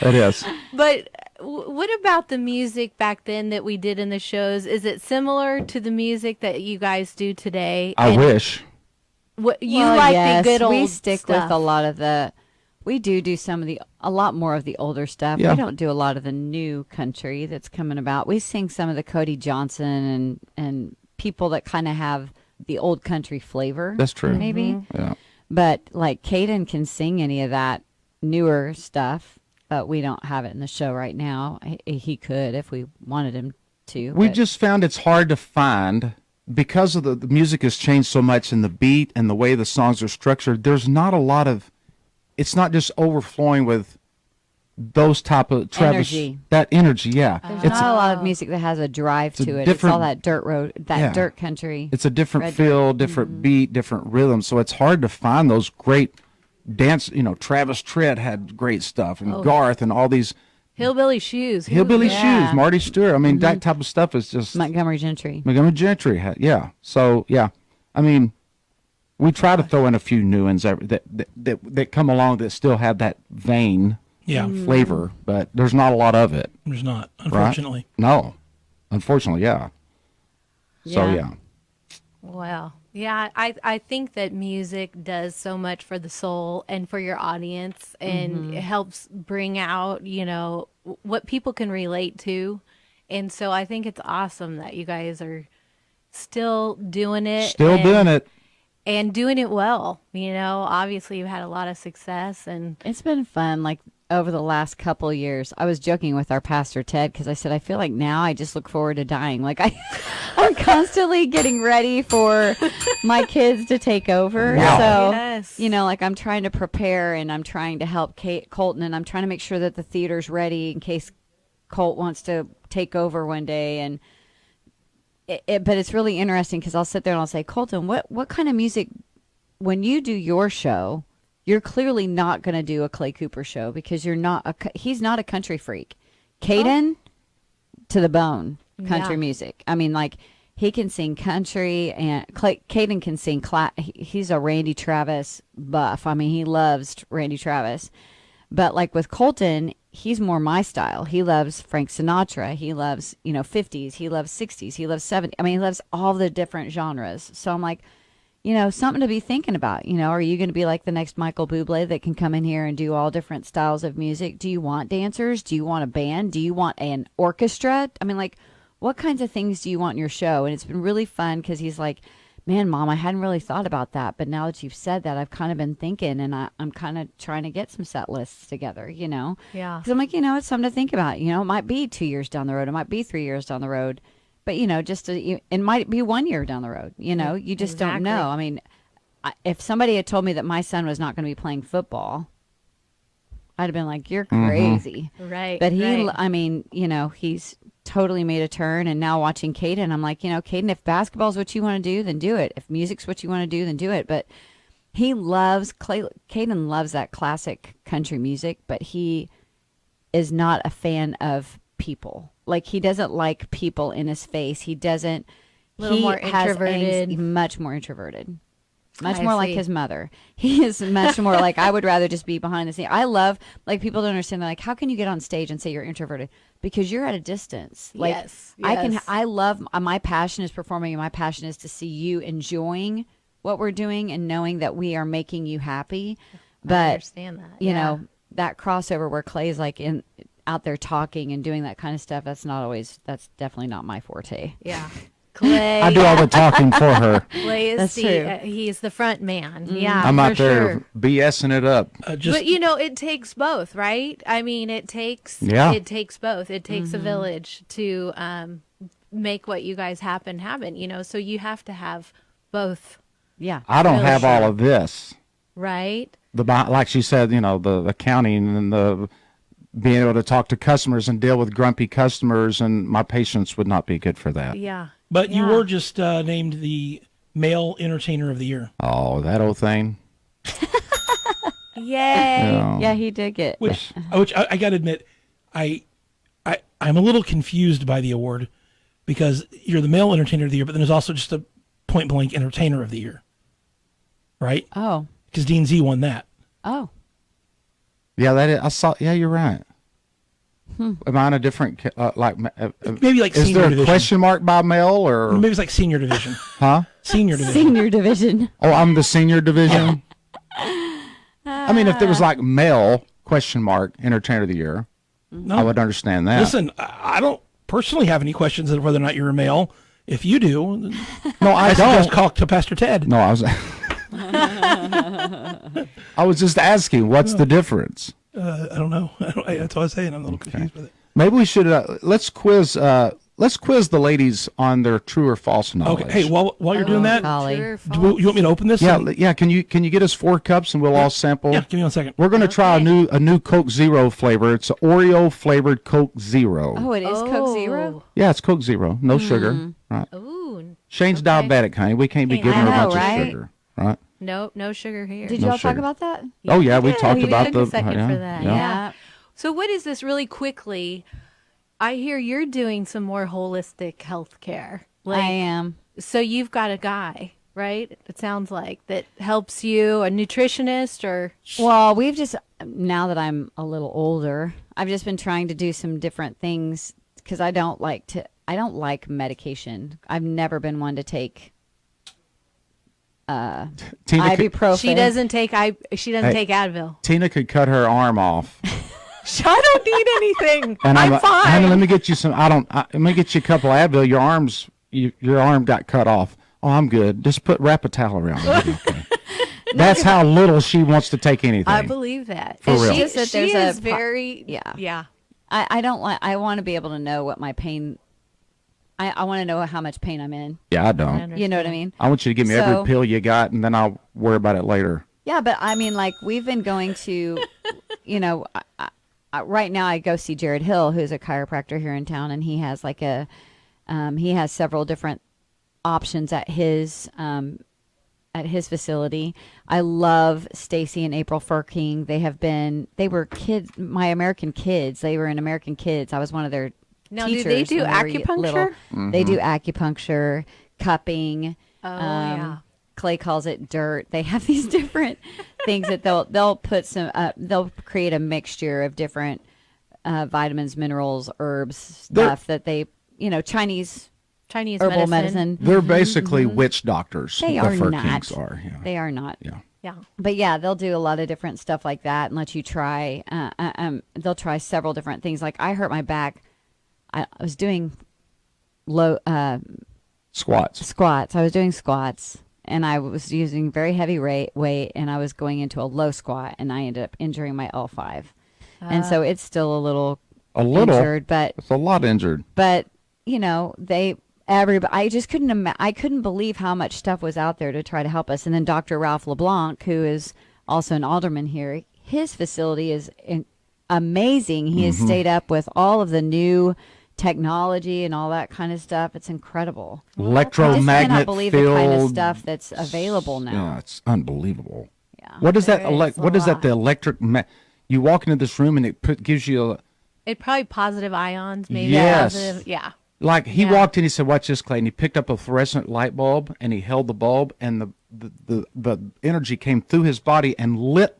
know. It is. But what about the music back then that we did in the shows? Is it similar to the music that you guys do today? I And wish. What, you Well, like yes, the good old we stick stuff. with a lot of the. We do a lot more of the older stuff. Yeah. We don't do a lot of the new country that's coming about. We sing some of the Cody Johnson and people that kind of have the old country flavor. That's true. Maybe. Mm-hmm. Yeah. But like Caden can sing any of that newer stuff, but we don't have it in the show right now. He could if we wanted him to. We but- just found it's hard to find because of the music has changed so much, and the beat and the way the songs are structured. There's not a lot of. It's not just overflowing with those type of Travis. Energy. That energy, yeah. There's It's not a lot of music that has a drive it's a to it. It's different- all that dirt road, that Yeah. dirt country. it's a different Red feel, different beat, different rhythm. So it's hard to find those great dance. Travis Tritt had great stuff, and Garth, and all these Hillbilly Shoes. hillbilly Yeah. shoes, Marty Stewart. I mean, that type of stuff is just Montgomery Gentry. Montgomery Gentry. Yeah. So yeah, I mean, we try to throw in a few new ones that come along that still have that vein Yeah, flavor, but there's not a lot of it. there's not, Right? unfortunately. No, unfortunately, yeah. So Yeah. yeah, Well, yeah, I think that music does so much for the soul and for your audience, and it helps bring out, what people can relate to. And so I think it's awesome that you guys are still doing it. Still doing it. And doing it well. Obviously you've had a lot of success, and It's been fun. Like over the last couple years, I was joking with our pastor Ted because I said I feel like now I just look forward to dying. Like I'm constantly getting ready for my kids to take over. Wow. So Yes. like I'm trying to prepare and I'm trying to help Colton, and I'm trying to make sure that the theater's ready in case Colt wants to take over one day. And but it's really interesting because I'll sit there and I'll say, Colton, what kind of music, when you do your show, you're clearly not going to do a Clay Cooper show because he's not a country freak. Caden, to the bone, country Yeah. music. I mean, like, he can sing country, and Caden can sing, he's a Randy Travis buff. I mean, he loves Randy Travis. But like with Colton, he's more my style. He loves Frank Sinatra. He loves, 50s. He loves 60s. He loves 70s. I mean, he loves all the different genres. So I'm like, something to be thinking about. Are you going to be like the next Michael Bublé that can come in here and do all different styles of music? Do you want dancers? Do you want a band? Do you want an orchestra? I mean, like, what kinds of things do you want in your show? And it's been really fun because he's like, man, Mom, I hadn't really thought about that. But now that you've said that, I've kind of been thinking, and I'm kind of trying to get some set lists together, Yeah. Because I'm like, it's something to think about. It might be 2 years down the road. It might be 3 years down the road. But, it might be 1 year down the road. You just don't Exactly. know. I mean, if somebody had told me that my son was not going to be playing football, I'd have been like, you're crazy. Right. But right. I mean, he's totally made a turn. And now watching Caden, I'm like, Caden, if basketball's what you want to do, then do it. If music's what you want to do, then do it. But Caden loves that classic country music, but he is not a fan of people. Like, he doesn't like people in his face. He doesn't. Little more has introverted. much more introverted. Much I more like see. his mother. He is much more like, I would rather just be behind the scene. I love, like, people don't understand. They're like, how can you get on stage and say you're introverted? Because you're at a distance. Like, Yes, I yes. love, my passion is performing, and my passion is to see you enjoying what we're doing and knowing that we are making you happy. I But, understand that. you yeah. know, that crossover where Clay's like out there talking and doing that kind of stuff, that's definitely not my forte. Yeah. Clay. I do all the talking for her. Clay is That's true. he's the front man. Yeah. I'm out for there sure. BSing it up. Just But it takes both, right? I mean, it takes Yeah. both. It takes a village to make what you guys happen. So you have to have both, Yeah. I don't Really have sure. all of this. right? Like she said, the accounting and the being able to talk to customers and deal with grumpy customers, and my patience would not be good for that. Yeah. But you Yeah. were just named the Male Entertainer of the Year, Oh, that old thing. Yay. Yeah. Yeah, he did get. which I got to admit, I'm a little confused by the award because you're the Male Entertainer of the Year, but then there's also just a point blank Entertainer of the Year, right? Oh. Because Dean Z won that. Oh. Yeah, that is, I saw. Yeah, you're right. Am I in a different Maybe like Is senior there a division. question mark by male or Maybe it's like senior division. huh? Senior division. Senior division. Oh, I'm the senior division. I mean, if there was like male question mark entertainer of the year, I would understand that. Listen, I don't personally have any questions of whether or not you're a male. If you do, then No, I I suggest don't. call to Pastor Ted. No, I was. I was just asking, what's the difference? I don't know. That's all I'm saying. I'm a little confused with it. Maybe we should let's quiz the ladies on their true or false knowledge. Okay. Hey, while you're doing that, Golly. True or you want me to open this? yeah, yeah. Can you get us 4 cups and we'll all sample? Yeah. Give me 1 second. We're going to try a new Coke Zero flavor. It's an Oreo flavored Coke Zero. Oh, it is Coke Zero? Yeah, it's Coke Zero, no sugar. Right. Ooh. Shane's diabetic, honey. We can't be I giving her a know, bunch right? of sugar, right? Nope, no sugar here. Did No y'all talk sugar. about that? Oh yeah, we did. talked We about took the a second yeah, for that. yeah. Yeah. So what is this really quickly? I hear you're doing some more holistic health care. I am. So you've got a guy, right? It sounds like that helps you, a nutritionist or Well, now that I'm a little older, I've just been trying to do some different things because I don't like medication. I've never been one to take Tina ibuprofen. She doesn't take she doesn't Hey. take Advil. Tina could cut her arm off. I don't need anything. And I'm like, fine. honey, let me get you some. Let me get you a couple of Advil. Your arm got cut off. Oh, I'm good. Just wrap a towel around it. Okay. That's how little she wants to take anything. I believe that. For And real. She, Just that she there's is a pro- very Yeah. yeah. I don't like. I want to be able to know what my pain. I want to know how much pain I'm in. Yeah, I don't. understand. You know what I mean? I want you to give me So- every pill you got, and then I'll worry about it later. Yeah, but I mean, like we've been going to, you know, right now I go see Jared Hill, who's a chiropractor here in town, and he has like he has several different options at his facility. I love Stacy and April Furking. They were kids, my American Kids. They were in American Kids. I was one of their Now, do teachers. they do when were little. acupuncture? They do acupuncture, cupping. Oh yeah. Clay calls it dirt. They have these different things that they'll put some. They'll create a mixture of different vitamins, minerals, herbs, stuff that they, Chinese Chinese herbal medicine. They're basically witch doctors. They the are Furkings not. are. Yeah. They are not. Yeah. Yeah. But yeah, they'll do a lot of different stuff like that and let you try. They'll try several different things. Like I hurt my back. I was doing low Squats. squats. I was doing squats. And I was using very heavy weight, and I was going into a low squat, and I ended up injuring my L5. And so it's still a little injured, but It's a lot injured. everybody, I just I couldn't believe how much stuff was out there to try to help us. And then Dr. Ralph LeBlanc, who is also an alderman here, his facility is amazing. He has stayed up with all of the new technology and all that kind of stuff. It's incredible. I just Electromagnet cannot believe the kind of field. stuff that's available now. Yeah, it's unbelievable. Yeah. What is that? There is a What is that? lot. The electric. You walk into this room and it gives you a. It probably positive ions, maybe. Yes. Positive, yeah. Like he Yeah. walked in, he said, "Watch this, Clay." And he picked up a fluorescent light bulb and he held the bulb, and the energy came through his body and lit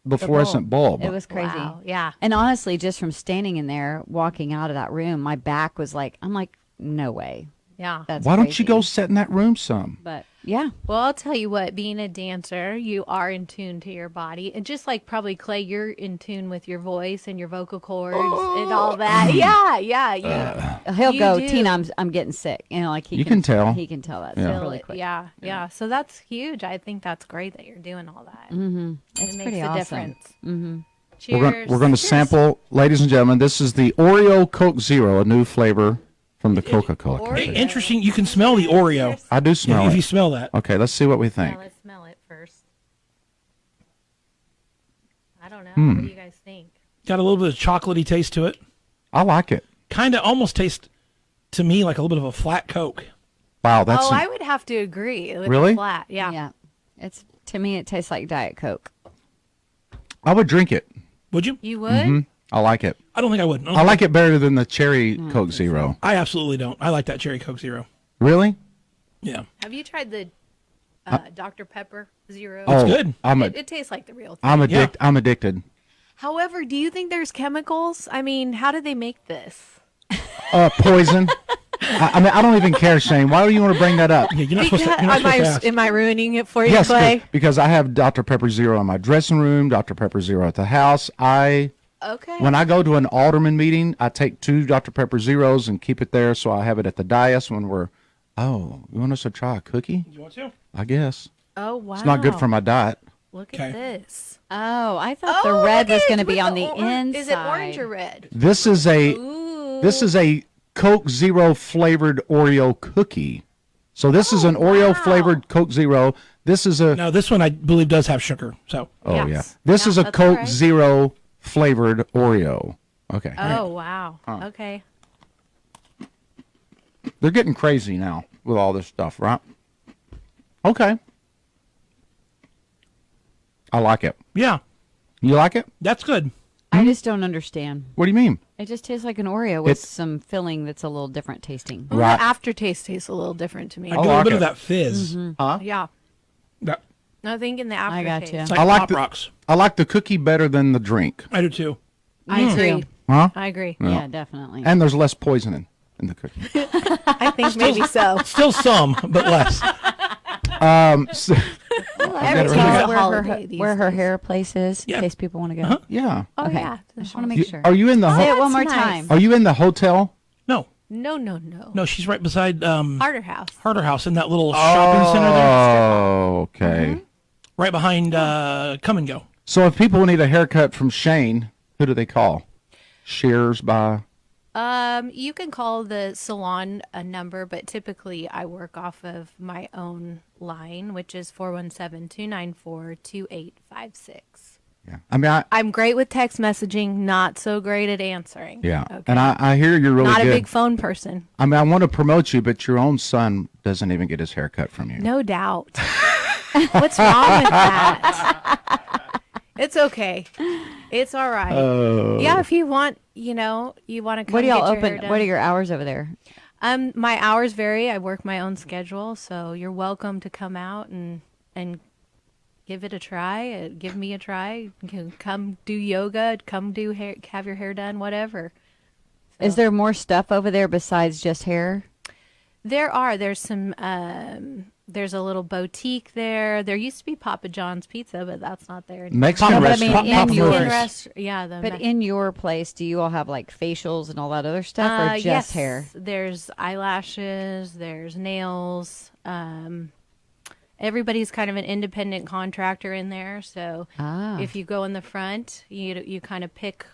the fluorescent bulb. It was crazy. Wow. Yeah. And honestly, just from standing in there, walking out of that room, my back was like, I'm like, no way. Yeah. That's Why don't crazy. you go sit in that room some? But yeah, Well, I'll tell you what, being a dancer, you are in tune to your body. And just like probably Clay, you're in tune with your voice and your vocal cords and all that. Yeah, yeah, yeah. he'll You go, do. Tina, I'm getting sick. Like he You can tell. He can tell that Yeah. stuff really quick. Yeah, yeah. So that's huge. I think that's great that you're doing all that. It's It makes pretty a awesome. difference. Mm-hmm. Cheers. We're going to sample, ladies and gentlemen. This is the Oreo Coke Zero, a new flavor from the Coca-Cola Oreo. company. Interesting. You can smell the Oreo. I do smell If you it. smell that. Okay, let's see what we Yeah, think. let's smell it first. I don't know. Hmm. What do you guys think? Got a little bit of chocolatey taste to it. I like it. Kind of almost tastes to me like a little bit of a flat Coke. Wow, that's Oh, I would have to agree. With Really? the flat. Yeah. Yeah. It's to me, it tastes like Diet Coke. I would drink it. Would you? You would? I like it. I don't think I would. I like it better than the cherry Coke Zero. I absolutely don't. I like that cherry Coke Zero. Really? Yeah. Have you tried the Dr. Pepper Zero? Oh, good. It tastes like the real thing. I'm addicted. However, do you think there's chemicals? I mean, how do they make this? Poison. I mean, I don't even care, Shane. Why do you want to bring that up? Yeah, you're not supposed to, you're not supposed to ask. Am I ruining it for you, Yes, Clay? because I have Dr. Pepper Zero in my dressing room, Dr. Pepper Zero at the house. Okay. When I go to an alderman meeting, I take 2 Dr. Pepper Zeros and keep it there, so I have it at the dais when we're. Oh, you want us to try a cookie? You want to? I guess Oh, wow. it's not good for my diet. Look Okay. at this. Oh, I thought the red look was at going to it be with on the inside. Is it orange or red? This is a Ooh. Coke Zero flavored Oreo cookie. So this is an Oreo flavored Coke Zero. This is a Now, this one I believe does have sugar. So, oh Yes. yeah. This Yeah, is a that's Coke all right. Zero flavored Oreo. Okay. Oh, wow. Okay. They're getting crazy now with all this stuff, right? Okay. I like it. yeah, You like it? that's good. I just don't understand. What do you mean? It just tastes like an Oreo with It- some filling that's a little different tasting. Well, Right. the aftertaste tastes a little different to me. I I get a little like bit it. of that fizz. Yeah. That, I think in the I aftertaste. got you. it's like I like Pop the- Rocks. I like the cookie better than the drink. I do too. I agree. Huh? I agree. Yeah, definitely. And there's less poison in the cookie. I think maybe so. Still some, but less. So, Every Tell day's her a where holiday these where her days. hair place is Yeah. in case people want to go. yeah. Oh Okay. yeah. I just want to make sure. Are you in the Say it ho- one more That's time. nice. Are you in the hotel? No, No. no, she's right beside Harder House. Harder House in that little shopping center there, Oh, okay. right behind Come and Go. So if people need a haircut from Shane, who do they call? Shears by. You can call the salon a number, but typically I work off of my own line, which is 417-294-2856. Yeah. I mean, I'm great with text messaging, not so great at answering. yeah. Okay. And I hear you're really not good. a big phone person. I mean, I want to promote you, but your own son doesn't even get his hair cut from you. No doubt. What's wrong with that? It's okay. It's all right. Yeah, if you want, you want to come What do y'all get your hair open? done. What are your hours over there? My hours vary. I work my own schedule, so you're welcome to come out and give it a try. Give me a try. You can come do yoga, come do hair, have your hair done, whatever. Is there more stuff over there besides just hair? There's some there's a little boutique there. There used to be Papa John's Pizza, but that's not there anymore. Mexican Papa- but I mean, restaurant. in Papa your- John's. But in your place, do you all have like facials and all that other stuff, or just yes, hair? There's eyelashes, there's nails. Everybody's kind of an independent contractor in there, so Ah. if you go in the front, you kind of pick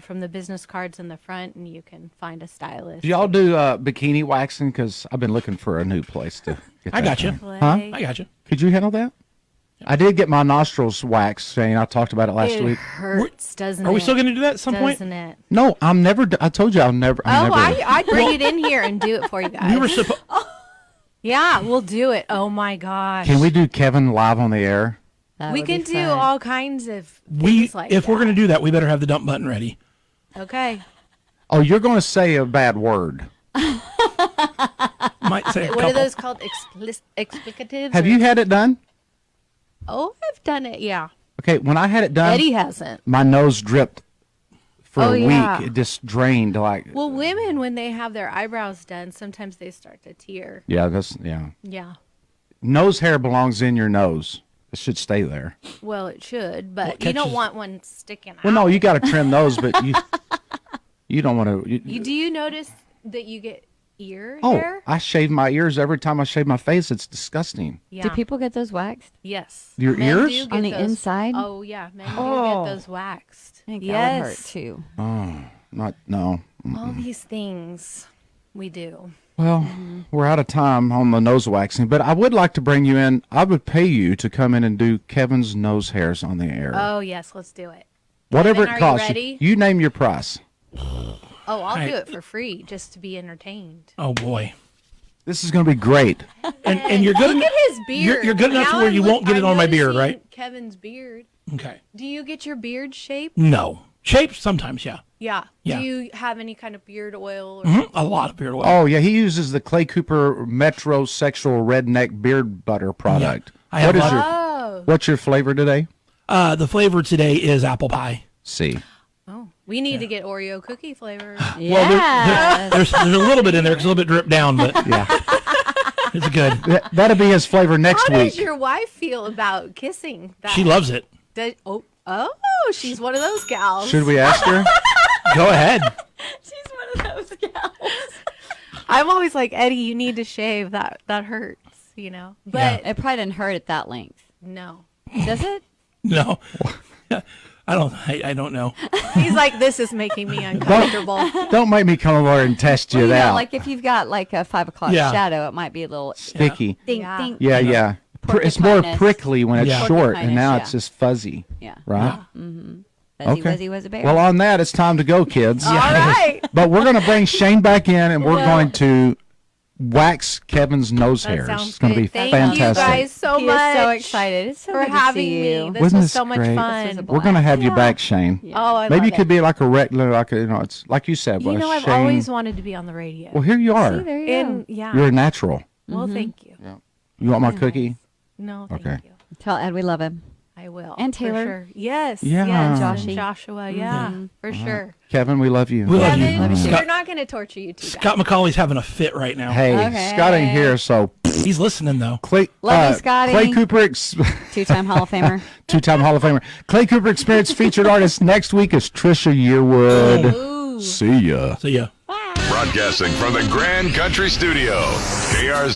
from the business cards in the front, and you can find a stylist. Do y'all do bikini waxing? Because I've been looking for a new place to get I that got you. done. Play. I got you. Could you handle that? I did get my nostrils waxed, Shane. I talked about it last It week. hurts, doesn't it? Are we still going to do that at some point? Doesn't it? No, I'm never. I told you I'll never. Oh, I'm never. I'd bring it in here and do it for you guys. We were supposed. Yeah, we'll do it. Oh my gosh. Can we do Kevin live on the air? That We would be can do fun. all kinds of We things like if we're that. going to do that, we better have the dump button ready. Okay. Oh, you're going to say a bad word. Might say a What are couple. those called? Explicatives? Have or- you had it done? Oh, I've done it. Yeah. Okay, when I had it done, Eddie hasn't. my nose dripped for Oh, a yeah. week. It just drained like. Well, women, when they have their eyebrows done, sometimes they start to tear. Yeah, yeah. Yeah. Nose hair belongs in your nose. It should stay there. Well, it should, but What you don't catches- want one sticking out. Well, no, you got to trim those, but you don't want to. Do you notice that you get ear Oh, hair? I shave my ears every time I shave my face. It's disgusting. Yeah. Do people get those waxed? Yes. Your Men ears? do get On the those- inside? Oh, yeah. Men do Oh. get those waxed. I think yes. that would hurt too. Not no. All these things we do. Well, we're out of time on the nose waxing, but I would like to bring you in. I would pay you to come in and do Kevin's nose hairs on the air. Oh, yes. Let's do it. Whatever Kevin, it are you costs. ready? You name your price. Oh, I'll Hey. do it for free just to be entertained. Oh boy. This is going to be great. And you're good. Look at his beard. You're good enough to Now where I'm you won't get it on my beard, noticing right? Kevin's beard. Okay. Do you get your beard shaped? No. Shaped sometimes, yeah. Yeah. Yeah. Do you have any kind of beard oil? Or A lot of beard oil. Oh, yeah. He uses the Clay Cooper Metrosexual Redneck Beard Butter product. I have What is a lot your, Oh. what's your flavor today? The flavor today is apple pie. C. Oh. We need to get Oreo cookie flavor. Yeah. There's a little bit in there because a little bit dripped down, but Yeah. it's good. That'll be his flavor next How week. does your wife feel about kissing? That? She loves it. Oh, she's one of those gals. Should we ask her? Go ahead. She's one of those gals. I'm always like, Eddie, you need to shave. That hurts, But It probably didn't hurt at that length, no. does it? No. I don't know. He's like, this is making me uncomfortable. Don't make me come over and test you Well, out. like if you've got like a 5 o'clock Yeah. shadow, it might be a little Sticky. ding, Yeah. ding. Yeah, yeah. It's more Porcupinus. prickly when it's Yeah. short, and now Porcupinus, it's yeah. just fuzzy. Yeah. Right? Fuzzy Wuzzy was a bear. Well, on that, it's time to go, kids. All right. But we're going to bring Shane back in, and we're Well- going to wax Kevin's nose That hairs. sounds It's going to good. be Thank fantastic. you guys so he much. is so excited. It's so for good to having see me. you. This Wasn't was this so much great? fun. This was a We're going to have you back, Shane. Oh, I Maybe love you could it. be like a regular, it's like you said. You know, I've Shane. always wanted to be on the radio. Well, here you are. See, there you And go. yeah. You're a natural. Well, thank you. You want my cookie? No, thank Okay. you. Tell Ed we love him. I will. And for Taylor. sure. Yes. Yeah. Yes. Joshy. And Joshua. Yeah. For sure. Kevin, we love you. We love you. Kevin, Scott- we're not going to torture you two guys. Scott McCauley's having a fit right now. Hey, Okay. Scott ain't here, so He's listening though. Clay, Love you, Scotty. Clay Cooper, 2-time Hall of Famer. two-time Hall of Famer. Clay Cooper Experience featured artist next week is Trisha Yearwood. See ya. So yeah. Broadcasting from the Grand Country Studio. KRZ.